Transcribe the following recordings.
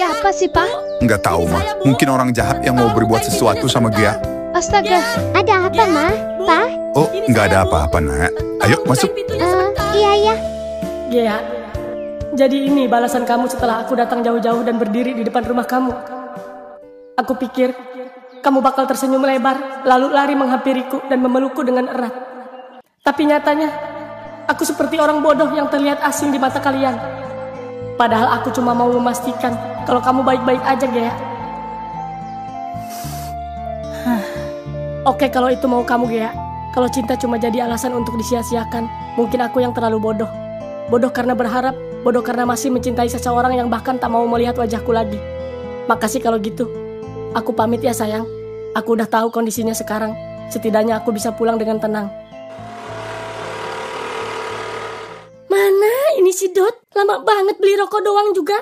Ada apa sih, Pak? Nggak tahu, Ma. Mungkin orang jahat yang mau berbuat sesuatu sama Gia. Astaga. Ada apa, Ma? Pa? Oh, nggak ada apa-apa, Nak. Ayo, masuk. Iya. Gea, jadi ini balasan kamu setelah aku datang jauh-jauh dan berdiri di depan rumah kamu. Aku pikir kamu bakal tersenyum lebar, lalu lari menghampiriku dan memelukku dengan erat. Tapi nyatanya, aku seperti orang bodoh yang terlihat asing di mata kalian. Padahal aku cuma mau memastikan kalau kamu baik-baik aja, Gea. Oke, kalau itu mau kamu, Gea. Kalau cinta cuma jadi alasan untuk disia-siakan, mungkin aku yang terlalu bodoh. Bodoh karena berharap, bodoh karena masih mencintai seseorang yang bahkan tak mau melihat wajahku lagi. Makasih kalau gitu. Aku pamit ya, sayang. Aku udah tahu kondisinya sekarang. Setidaknya aku bisa pulang dengan tenang. Mana ini si Dot? Lama banget beli rokok doang juga.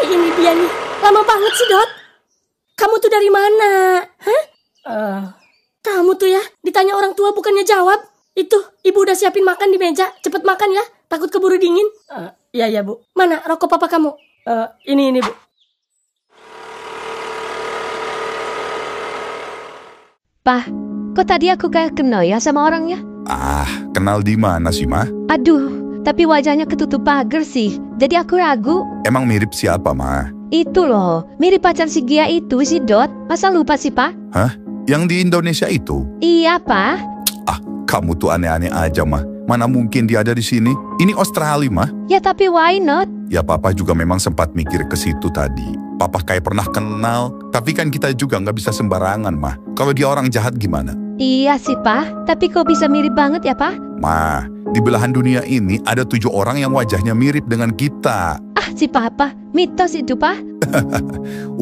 Ini dia nih. Lama banget sih, Dot. Kamu tuh dari mana? Hah? Kamu tuh ya, ditanya orang tua bukannya jawab. Itu, ibu udah siapin makan di meja. Cepet makan ya, takut keburu dingin. Iya, Bu. Mana rokok papa kamu? Ini, Bu. Pak, kok tadi aku kayak kenal ya sama orangnya? Kenal di mana sih, Ma? Aduh, tapi wajahnya ketutup pagar sih. Jadi aku ragu. Emang mirip siapa, Ma? Itu loh, mirip pacar si Gia itu, si Dot. Masa lupa sih, Pak? Hah? Yang di Indonesia itu? Iya, Pak. Kamu tuh aneh-aneh aja, Ma. Mana mungkin dia ada di sini? Ini Australia, Ma. Ya tapi why not? Ya, Papa juga memang sempat mikir ke situ tadi. Papa kayak pernah kenal, tapi kan kita juga nggak bisa sembarangan, Ma. Kalau dia orang jahat gimana? Iya sih, Pak. Tapi kok bisa mirip banget ya, Pak? Ma, di belahan dunia ini ada 7 orang yang wajahnya mirip dengan kita. Si Papa, mitos itu, Pak.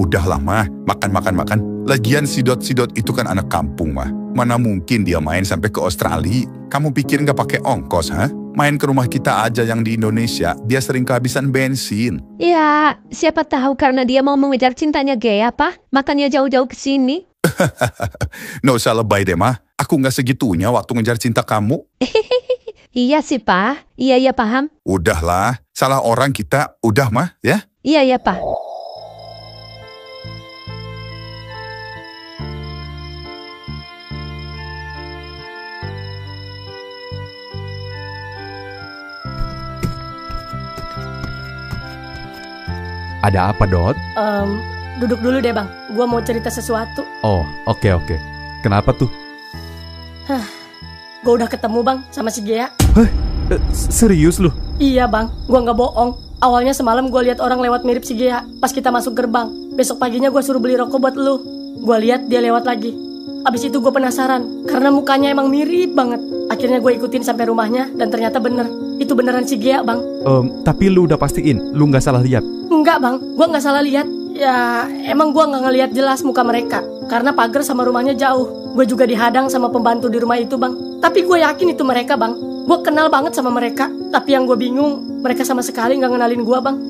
Udahlah, Ma. Makan. Lagian si Dot itu kan anak kampung, Ma. Mana mungkin dia main sampai ke Australia? Kamu pikir nggak pakai ongkos, ha? Main ke rumah kita aja yang di Indonesia, dia sering kehabisan bensin. Ya, siapa tahu karena dia mau mengejar cintanya Gea, Pak. Makanya jauh-jauh ke sini. Nggak usah lebay deh, Ma. Aku nggak segitunya waktu ngejar cinta kamu. Iya sih, Pak. Iya, paham. Udahlah, salah orang kita. Udah, Ma, ya? Iya, Pak. Ada apa, Dot? Duduk dulu deh, Bang. Gua mau cerita sesuatu. Oh, oke. Kenapa tuh? Gua udah ketemu, Bang, sama si Gea. Serius lu? Iya, Bang. Gua nggak bohong. Awalnya semalam gua lihat orang lewat mirip si Gea pas kita masuk gerbang. Besok paginya gua suruh beli rokok buat lu. Gua lihat dia lewat lagi. Abis itu gua penasaran karena mukanya emang mirip banget. Akhirnya gua ikutin sampai rumahnya dan ternyata bener. Itu beneran si Gea, Bang. Tapi lu udah pastiin, lu nggak salah lihat? Enggak, Bang. Gua nggak salah lihat. Ya, emang gua nggak ngelihat jelas muka mereka karena pagar sama rumahnya jauh. Gue juga dihadang sama pembantu di rumah itu, Bang. Tapi gue yakin itu mereka, Bang. Gue kenal banget sama mereka. Tapi yang gue bingung, mereka sama sekali nggak ngenalin gue, Bang.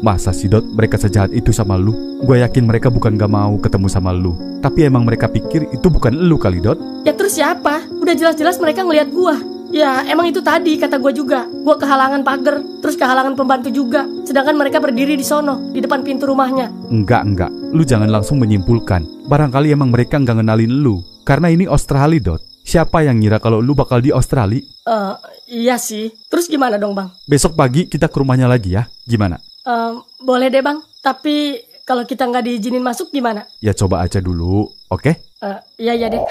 Masa sih, Dot, mereka sejahat itu sama lu? Gue yakin mereka bukan gak mau ketemu sama lu. Tapi emang mereka pikir itu bukan lu kali, Dot. Ya terus siapa? Udah jelas-jelas mereka ngelihat gue. Ya emang itu tadi kata gue juga. Gue kehalangan pagar, terus kehalangan pembantu juga. Sedangkan mereka berdiri di sono, di depan pintu rumahnya. Enggak. Lu jangan langsung menyimpulkan. Barangkali emang mereka nggak ngenalin lu. Karena ini Australia, Dot. Siapa yang ngira kalau lu bakal di Australia? Iya sih. Terus gimana dong, Bang? Besok pagi kita ke rumahnya lagi ya. Gimana? Boleh deh, Bang. Tapi kalau kita nggak diizinin masuk gimana? Ya coba aja dulu, oke? Iya deh.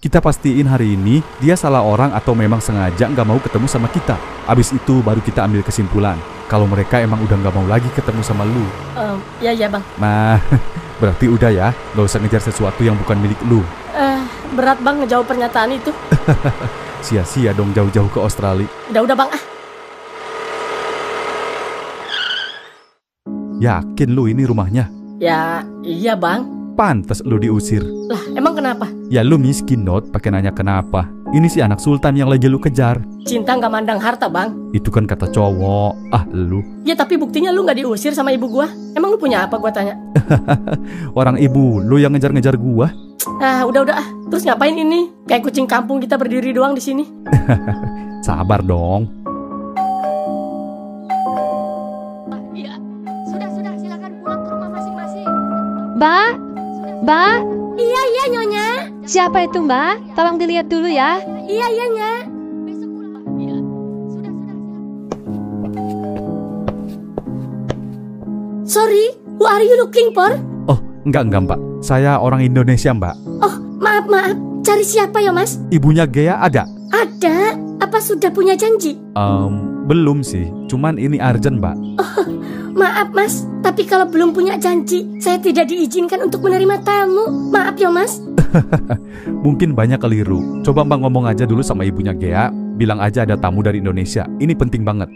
Kita pastiin hari ini dia salah orang atau memang sengaja nggak mau ketemu sama kita. Abis itu baru kita ambil kesimpulan. Kalau mereka emang udah nggak mau lagi ketemu sama lu. Iya, Bang. Nah, berarti udah ya. Nggak usah ngejar sesuatu yang bukan milik lu. Berat, Bang, ngejawab pernyataan itu. Sia-sia dong jauh-jauh ke Australia. Udah, Bang. Yakin lu ini rumahnya? Ya, iya, Bang. Pantes lu diusir. Lah, emang kenapa? Ya lu miskin, Dot, pakai nanya kenapa. Ini si anak sultan yang lagi lu kejar. Cinta nggak mandang harta, Bang. Itu kan kata cowok. Ah, lu. Ya tapi buktinya lu nggak diusir sama ibu gua. Emang lu punya apa, gua tanya? Orang ibu lu yang ngejar-ngejar gua. Ah, udah. Terus ngapain ini? Kayak kucing kampung kita berdiri doang di sini. Sabar dong. Iya. Sudah, silakan pulang ke rumah masing-masing. Mbak. Iya, Nyonya. Siapa itu, Mbak? Tolong dilihat dulu ya. Iya, Nya. Besok pulang. Iya. Sudah. Sorry, who are you looking for? Oh, enggak Mbak. Saya orang Indonesia, Mbak. Oh, maaf. Cari siapa ya, Mas? Ibunya Gea ada? Ada. Apa sudah punya janji? Belum sih. Cuman ini urgent, Mbak. Maaf, Mas. Tapi kalau belum punya janji, saya tidak diizinkan untuk menerima tamu. Maaf ya, Mas. Mungkin banyak keliru. Coba Mbak ngomong aja dulu sama ibunya Gea. Bilang aja ada tamu dari Indonesia. Ini penting banget.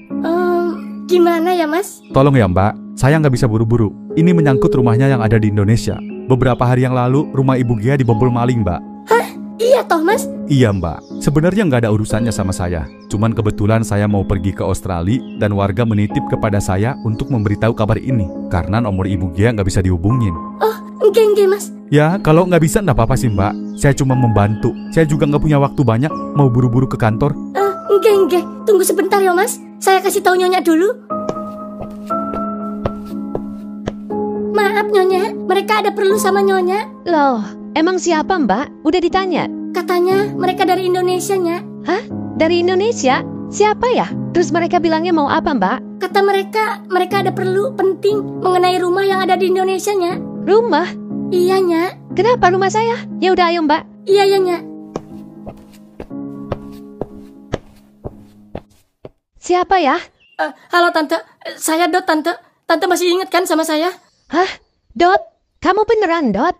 Gimana ya, Mas? Tolong ya Mbak, saya nggak bisa buru-buru. Ini menyangkut rumahnya yang ada di Indonesia. Beberapa hari yang lalu, rumah Ibu Gea dibobol maling, Mbak. Hah? Iya toh, Mas? Iya Mbak, sebenarnya nggak ada urusannya sama saya. Cuman kebetulan saya mau pergi ke Australia dan warga menitip kepada saya untuk memberitahu kabar ini. Karena nomor Ibu Gea nggak bisa dihubungin. Oh, enggak, Mas. Ya, kalau nggak bisa nggak apa-apa sih Mbak. Saya cuma membantu. Saya juga nggak punya waktu banyak, mau buru-buru ke kantor. Enggak. Tunggu sebentar ya, Mas. Saya kasih tahu Nyonya dulu. Maaf, Nyonya. Mereka ada perlu sama Nyonya. Loh, emang siapa, Mbak? Udah ditanya? Katanya mereka dari Indonesia, Nya. Hah? Dari Indonesia? Siapa ya? Terus mereka bilangnya mau apa, Mbak? Kata mereka ada perlu penting mengenai rumah yang ada di Indonesia, Nya. Rumah? Iya, Nya. Kenapa rumah saya? Ya udah ayo, Mbak. Iya, Nya. Siapa ya? Halo Tante, saya Dot Tante. Tante masih ingat kan sama saya? Hah? Dot? Kamu beneran, Dot?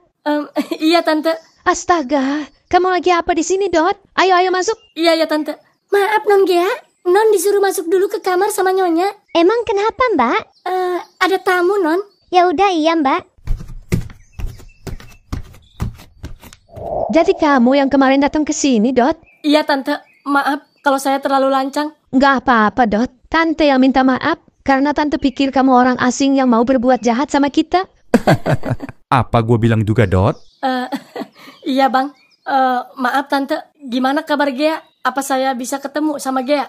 Iya Tante. Astaga, kamu lagi apa di sini, Dot? Ayo masuk. Iya Tante. Maaf, Non Gea. Non disuruh masuk dulu ke kamar sama Nyonya. Emang kenapa, Mbak? Ada tamu, Non. Ya udah, iya, Mbak. Jadi kamu yang kemarin datang ke sini, Dot? Iya Tante, maaf kalau saya terlalu lancang. Nggak apa-apa, Dot. Tante yang minta maaf karena Tante pikir kamu orang asing yang mau berbuat jahat sama kita. Apa gue bilang juga, Dot? Iya Bang. Maaf Tante, gimana kabar Gea? Apa saya bisa ketemu sama Gea?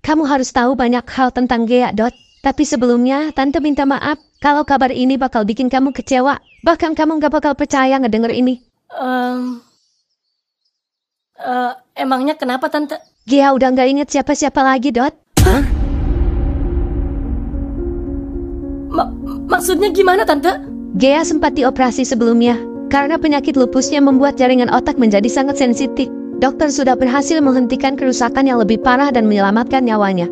Kamu harus tahu banyak hal tentang Gea, Dot. Tapi sebelumnya, Tante minta maaf kalau kabar ini bakal bikin kamu kecewa. Bahkan kamu nggak bakal percaya ngedenger ini. Emangnya kenapa Tante? Gea udah nggak inget siapa-siapa lagi, Dot. Hah? Maksudnya gimana Tante? Gea sempat dioperasi sebelumnya. Karena penyakit lupusnya membuat jaringan otak menjadi sangat sensitif. Dokter sudah berhasil menghentikan kerusakan yang lebih parah dan menyelamatkan nyawanya.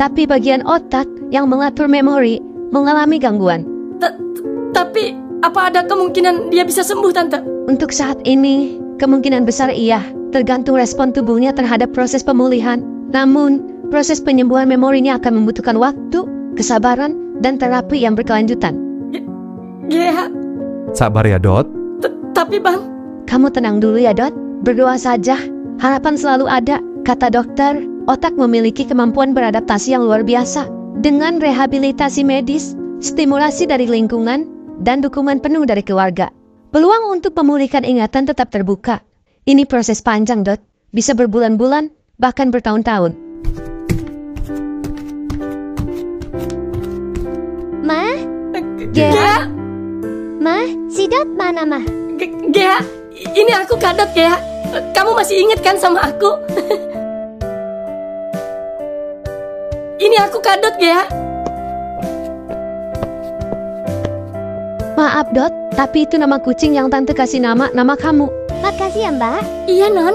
Tapi bagian otak yang mengatur memori mengalami gangguan. Tapi apa ada kemungkinan dia bisa sembuh Tante? Untuk saat ini, kemungkinan besar iya. Tergantung respon tubuhnya terhadap proses pemulihan. Namun, proses penyembuhan memorinya akan membutuhkan waktu, kesabaran, dan terapi yang berkelanjutan. Gea. Sabar ya, Dot. Tapi Bang. Kamu tenang dulu ya, Dot. Berdoa saja. Harapan selalu ada. Kata dokter, otak memiliki kemampuan beradaptasi yang luar biasa. Dengan rehabilitasi medis, stimulasi dari lingkungan, dan dukungan penuh dari keluarga. Peluang untuk memulihkan ingatan tetap terbuka. Ini proses panjang, Dot. Bisa berbulan-bulan, bahkan bertahun-tahun. Ma? Gea? Ma? Si Dot mana, Ma? Gea, ini aku Kak Dot, Gea. Kamu masih ingat kan sama aku? Ini aku Kak Dot, Gea. Maaf, Dot, tapi itu nama kucing yang Tante kasih nama kamu. Makasih ya, Mbak. Iya, Non.